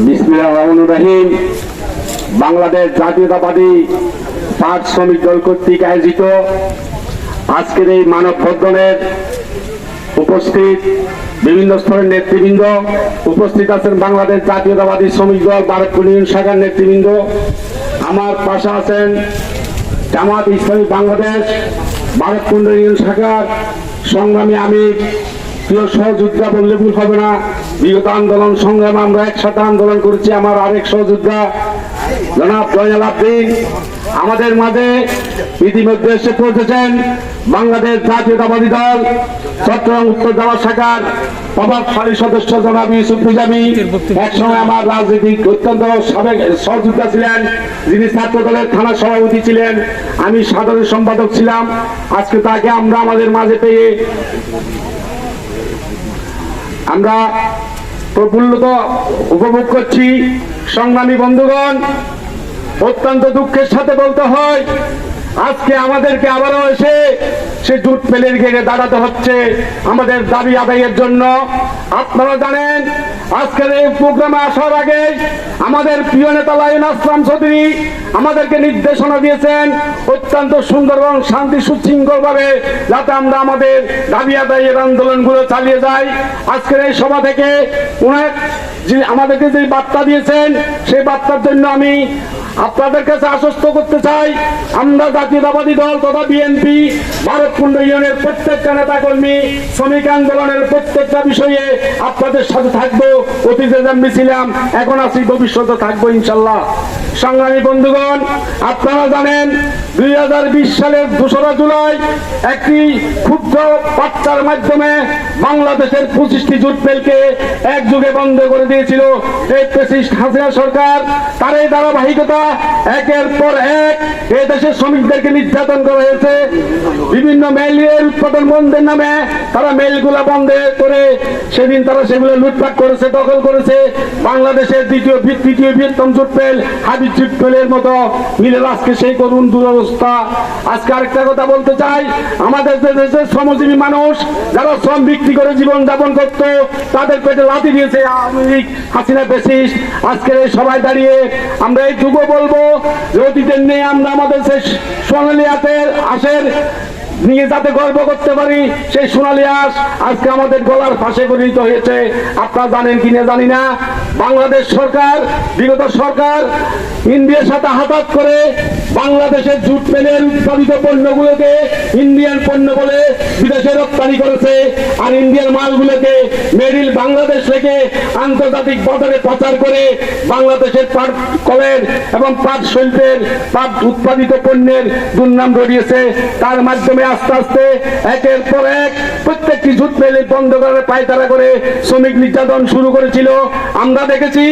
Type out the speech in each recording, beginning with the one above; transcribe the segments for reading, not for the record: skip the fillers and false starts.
বিসমিল্লাহির রহমানির রহিম। বাংলাদেশ জাতীয়তাবাদী পাট শ্রমিক দল কর্তৃক আয়োজিত আজকের এই মানববন্ধনের উপস্থিত বিভিন্ন স্তরের নেতৃবৃন্দ, উপস্থিত আছেন বাংলাদেশ জাতীয়তাবাদী শ্রমিক দল বারোপুর ইউনিয়ন শাখার নেতৃবৃন্দ। আমার পাশে আছেন জামাত ইসলামী বাংলাদেশ বারোপুর ইউনিয়ন শাখার সংগ্রামী আমির, প্রিয় সহযোদ্ধা বললে ভুল হবে না। বিগত আন্দোলন সংগ্রাম আমরা একসাথে আন্দোলন করেছি। আমার আরেক সহযোদ্ধা জনাব জয়নাল আবদিন আমাদের মাঝে ইতিমধ্যে এসে পৌঁছেছেন। বাংলাদেশ জাতীয়তাবাদী দল চট্টগ্রাম উত্তর জেলা শাখার প্রভাবশালী সদস্য জনাব ইউসুফ নিজামী, একসময় আমার রাজনৈতিক অত্যন্ত সাবেক সহযোদ্ধা ছিলেন, যিনি ছাত্র দলের থানা সভাপতি ছিলেন, আমি সাধারণ সম্পাদক ছিলাম। আজকে তাকে আমরা আমাদের মাঝে পেয়ে আমরা প্রফুল্লিত উপভোগ করছি। সংগ্রামী বন্ধুগণ, অত্যন্ত দুঃখের সাথে বলতে হয় আজকে আমাদেরকে আবারও এসে সে জুট মেলের ঘেরে দাঁড়াতে হচ্ছে আমাদের দাবি আদায়ের জন্য। আপনারা জানেন আজকের এই প্রোগ্রামে আসার আগে আমাদের প্রিয় নেতা লায়ন আসলাম চৌধুরী আমাদেরকে নির্দেশনা দিয়েছেন অত্যন্ত সুন্দর এবং শান্তি সুশৃঙ্খল ভাবে যাতে আমরা আমাদের দাবি আদায়ের আন্দোলনগুলো চালিয়ে যাই। আজকের এই সভা থেকে আমাদেরকে যে বার্তা দিয়েছেন সেই বার্তার জন্য আমি আপনাদের কাছে আশ্বস্ত করতে চাই, আমরা জাতীয়তাবাদী দল তথা বিএনপি ভারতপুর ইউনিয়নের প্রত্যেকটা নেতা কর্মী শ্রমিক আন্দোলনের প্রত্যেকটা বিষয়ে আপনাদের সাথে থাকবো। অতীতে যেমন ছিলাম, এখন আছি, ভবিষ্যতে থাকবো ইনশাল্লাহ। সংগ্রামী বন্ধুগণ, আপনারা জানেন 2020 সালের 2রা জুলাই একটি ক্ষুদ্র বার্তার মাধ্যমে বাংলাদেশের 25টি জুট মিলকে একযোগে বন্ধ করে দিয়েছিল এই ফ্যাসিস্ট হাসিনা সরকার। তার এই ধারাবাহিকতা একের পর এক এই দেশের শ্রমিকদেরকে নির্যাতন করা হয়েছে। বিভিন্ন মেলের উৎপাদন বন্ধের নামে তারা মেলগুলা বন্ধ করে সেদিন তারা সেগুলো লুটপাট করেছে, দখল করেছে। বাংলাদেশের তৃতীয় বৃহত্তম জুট মিল হাবিব জুট মিলের মতো মিলের আজকে সেই করুণ দুরবস্থা। আজকে আরেকটা কথা বলতে চাই, আমাদের যে দেশের শ্রমজীবী মানুষ যারা শ্রম বিক্রি করে জীবন যাপন করতো তাদের পেটে লাথি দিয়েছে আওয়ামী লীগ হাসিনা ফ্যাসিস্ট। আজকের এই সভায় দাঁড়িয়ে আমরা এইটুকু বলবো যে অতীতের নিয়ে আমরা আমাদের সেই সোনালী আঁশের নিয়ে যাতে গর্ব করতে পারি, সেই সোনালী আঁশ আজকে আমাদের গলার ফাঁসে পরিণত হয়েছে। আপনারা জানেন কিনা জানি না, বাংলাদেশ সরকার বিগত সরকার ইন্ডিয়ার সাথে হাতাত করে বাংলাদেশের জুট মিলের উৎপাদিত পণ্যগুলোকে ইন্ডিয়ান পণ্য বলে বিদেশে রপ্তানি করেছে, আর ইন্ডিয়ান মালগুলোকে মেড ইন বাংলাদেশ থেকে আন্তর্জাতিক বাজারে প্রচার করে বাংলাদেশের পাট কলের এবং পাট শিল্পের পাট উৎপাদিত পণ্যের দুর্নাম রড়িয়েছে। তার মাধ্যমে আস্তে আস্তে একের পর এক প্রত্যেকটি জুট মিল বন্ধ করে পায়তারা করে শ্রমিক নির্যাতন শুরু করেছিল। আমরা দেখেছি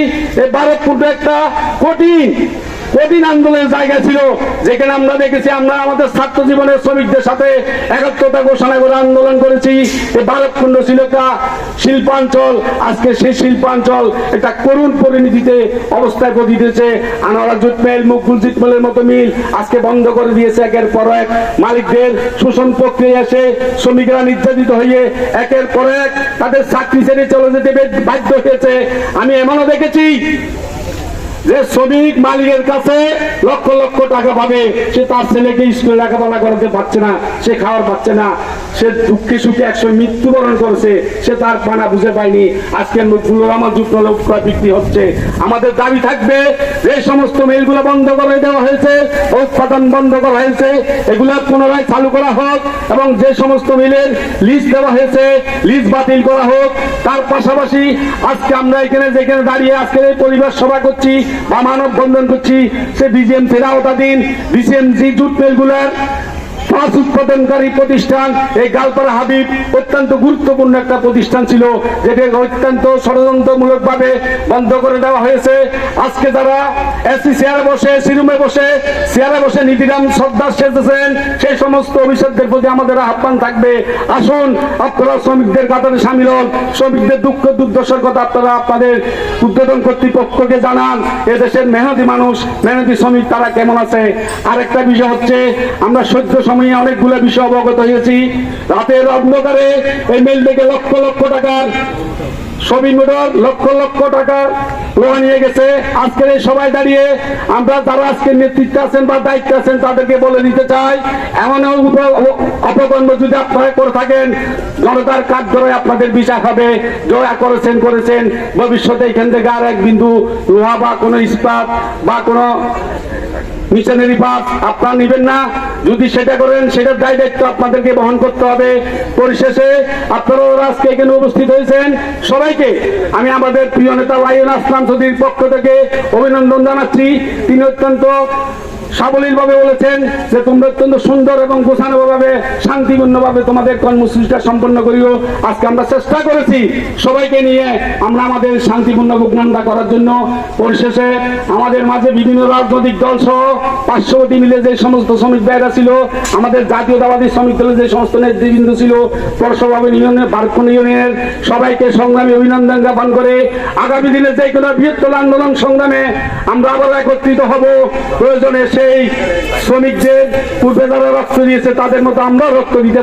এই ভারতপুর একটা কঠিন আন্দোলনের জায়গা ছিল, যেখানে আমরা দেখেছি আমরা আমাদের ছাত্র জীবনের শ্রমিকদের সাথে একাত্মতা ঘোষণা করে আন্দোলন করেছি। এই ভারতখণ্ড ছিল একটা শিল্পাঞ্চল, আজকে সেই শিল্পাঞ্চল একটা করুণ পরিণতিতে অবস্থায় পৌঁছেছে। আনোয়ারা জুট মিল, মুকুল জুট মিলের মতো মিল আজকে বন্ধ করে দিয়েছে। একের পর এক মালিকদের শোষণ প্রক্রিয়া এসে শ্রমিকরা নির্যাতিত হয়ে একের পর এক তাদের চাকরি ছেড়ে চলে যেতে বাধ্য হয়েছে। আমি এমনও দেখেছি যে শ্রমিক মালিকের কাছে লক্ষ লক্ষ টাকা পাবে, সে তার ছেলেকে স্কুলে লেখাপড়া করাতে পারছে না, সে খাওয়ার পাচ্ছে না, সে দুঃখে সুখে একসময় মৃত্যুবরণ করেছে, সে তার পানা বুঝে পায়নি। আজকে আমার জুট মিল বিক্রি হচ্ছে। আমাদের দাবি থাকবে যে সমস্ত মিলগুলো বন্ধ করে দেওয়া হয়েছে, উৎপাদন বন্ধ করা হয়েছে, এগুলো পুনরায় চালু করা হোক এবং যে সমস্ত মিলের লিজ দেওয়া হয়েছে লিজ বাতিল করা হোক। তার পাশাপাশি আজকে আমরা এখানে যেখানে দাঁড়িয়ে আজকে এই পরিবার সভা করছি বা মানববন্ধন করছি, সে বিজিএম ফেরাওতাদিন বিসিএমজি জুট মিলগুলোর পাঁচ উৎপাদনকারী প্রতিষ্ঠান এই গালপাড়া হাবিব অত্যন্ত গুরুত্বপূর্ণ একটা প্রতিষ্ঠান ছিল, যেটা অত্যন্ত ষড়যন্ত্রমূলক ভাবে বন্ধ করে দেওয়া হয়েছে। আজকে যারা এসি চেয়ারে বসে সিরুমে বসে চেয়ারে বসে নীতিরাম সর্দার সেজেছেন, সেই সমস্ত অভিষেকদের প্রতি আমাদের আহ্বান থাকবে, আসুন আপনারা শ্রমিকদের কাতারে সামিল হন, শ্রমিকদের দুঃখ দুর্দশার কথা আপনারা আপনাদের উদ্বোধন কর্তৃপক্ষকে জানান। এদেশের মেহনতি মানুষ মেহনতি শ্রমিক তারা কেমন আছে। আরেকটা বিষয় হচ্ছে, আমরা সহ্য সময়ে অনেকগুলো বিষয় অবগত হয়েছি। রাতের অন্ধকারে এই মেল থেকে লক্ষ লক্ষ টাকার সবই মোটর লক্ষ লক্ষ টাকা লোহা নিয়ে গেছে। আজকের এই সবাই দাঁড়িয়ে আমরা যারা আজকে নেতৃত্বে আছেন বা দায়িত্বে আছেন তাদেরকে বলে দিতে চাই, এমন অপকর্ম যদি আপনারা করে থাকেন জনতার কাঠগড়ায় আপনাদের বিচার হবে। যা করেছেন ভবিষ্যতে এখান থেকে আর এক বিন্দু লোহা বা কোনো ইস্পাত বা কোনো মিশনারি পাস আপনারা নেবেন না। যদি সেটা করেন সেটার দায় দায়িত্ব আপনাদেরকে বহন করতে হবে। পরিশেষে আপনারা আজকে এখানে উপস্থিত হয়েছেন সবাইকে আমি আমাদের প্রিয় নেতা লায়ন আসলাম চৌধুরীর পক্ষ থেকে অভিনন্দন জানাচ্ছি। তিনি অত্যন্ত সাবলীল ভাবে বলেছেন যে তোমরা অত্যন্ত সুন্দর এবং গোছানো ভাবে শান্তিপূর্ণভাবে তোমাদের কর্মসূচিটা সম্পন্ন করিও। আজকে আমরা চেষ্টা করেছি সবাইকে নিয়ে আমরা আমাদের শান্তিপূর্ণ প্রোগ্রামটা করার জন্য। পরিশেষে আমাদের মাঝে বিভিন্ন রাজনৈতিক দল সহ 500টি মিলে যে সমস্ত শ্রমিক ভাইরা ছিল, আমাদের জাতীয়তাবাদী শ্রমিক দলের যে সমস্ত নেতৃবৃন্দ ছিল, পরশভাবে ইউনিয়নের বারকুন ইউনিয়নের সবাইকে সংগ্রামী অভিনন্দন জ্ঞাপন করে আগামী দিনে যে কোনো বৃহত্তর আন্দোলন সংগ্রামে আমরা আবার একত্রিত হব। প্রয়োজনে সেই শ্রমিকদের পূর্বে যারা রক্ত দিয়েছে তাদের মতো আমরা রক্ত দিতে